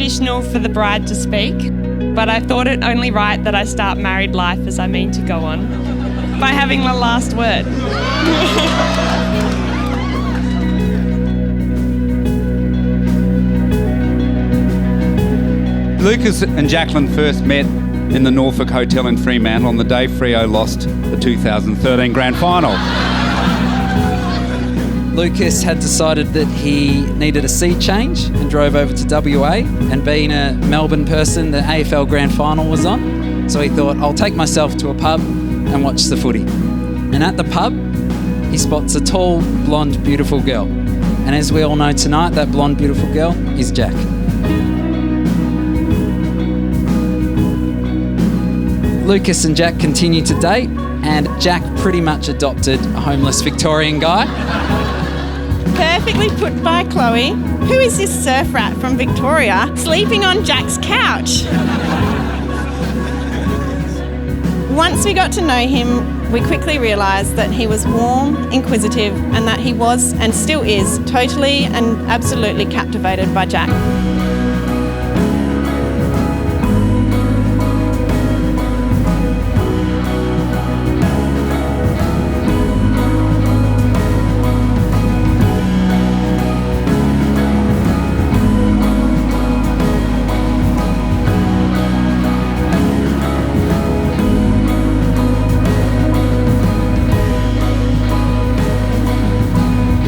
traditional for the bride to speak, but I thought it only right that I start married life as I mean to go on by having the last word. Lucas and Jacquelyn first met in the Norfolk Hotel in Fremantle on the day Freo lost the 2013 Grand Final. Lucas had decided that he needed a sea change and drove over to WA, and being a Melbourne person, the AFL Grand Final was on, so he thought, I'll take myself to a pub and watch the footy. And at the pub, he spots a tall, blonde, beautiful girl. And as we all know tonight, that blonde, beautiful girl is Jacq. Lucas and Jacq continue to date, and Jacq pretty much adopted a homeless Victorian guy. Perfectly put by Chloe. Who is this surf rat from Victoria sleeping on Jack's couch? Once we got to know him, we quickly realised that he was warm, inquisitive, and that he was, and still is, totally and absolutely captivated by Jacq.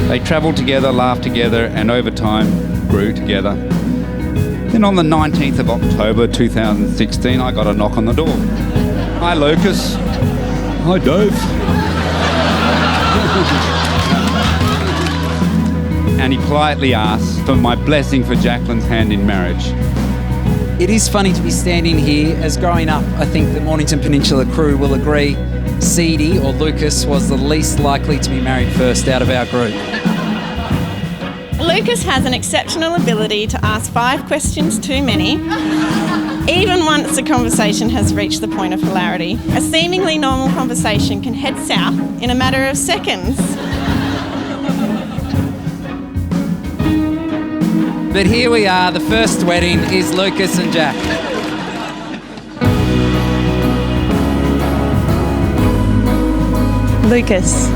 They travelled together, laughed together, and over time grew together. Then on the 19th of October 2016, I got a knock on the door. Hi, Lucas. Hi, Dave. And he politely asked for my blessing for Jacquelyn's hand in marriage. It is funny to be standing here, as growing up, I think the Mornington Peninsula crew will agree Seedy or Lucas was the least likely to be married first out of our group. Lucas has an exceptional ability to ask 5 questions too many, even once the conversation has reached the point of hilarity. A seemingly normal conversation can head south in a matter of seconds. But here we are, the first wedding is Lucas and Jacq. Lucas,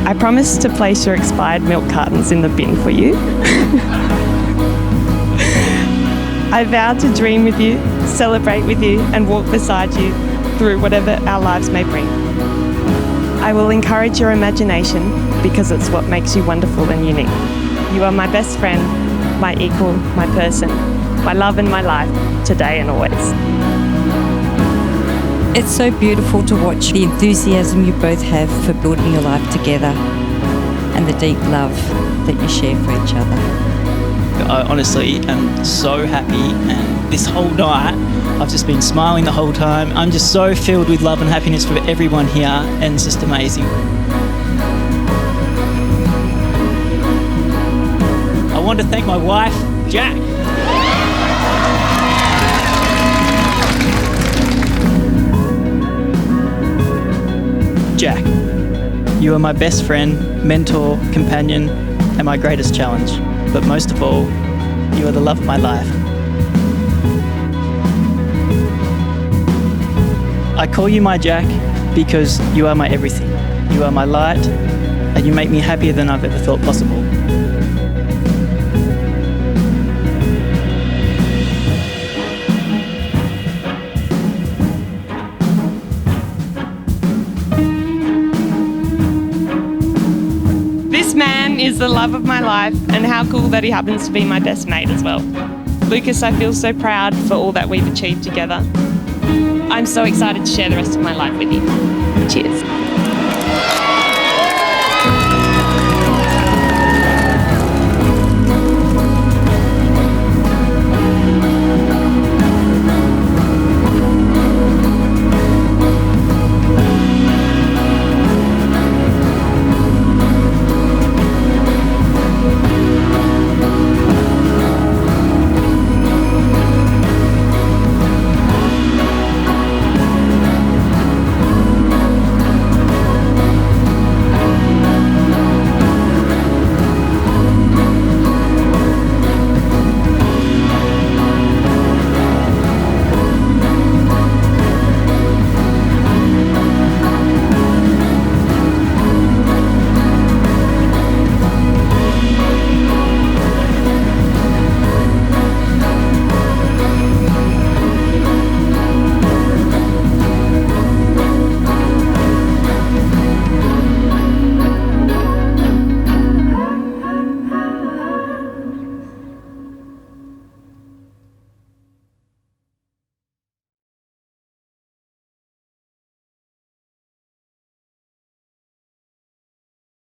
I promise to place your expired milk cartons in the bin for you. I vow to dream with you, celebrate with you, and walk beside you through whatever our lives may bring. I will encourage your imagination because it's what makes you wonderful and unique. You are my best friend, my equal, my person, my love and my life, today and always. It's so beautiful to watch the enthusiasm you both have for building your life together and the deep love that you share for each other. I honestly am so happy, and this whole night I've just been smiling the whole time. I'm just so filled with love and happiness for everyone here, and it's just amazing. I want to thank my wife, Jacq. Jacq, you are my best friend, mentor, companion, and my greatest challenge. But most of all, you are the love of my life. I call you my Jacq because you are my everything. You are my light, and you make me happier than I've ever thought possible. This man is the love of my life, and how cool that he happens to be my best mate as well. Lucas, I feel so proud for all that we've achieved together. I'm so excited to share the rest of my life with you. Cheers.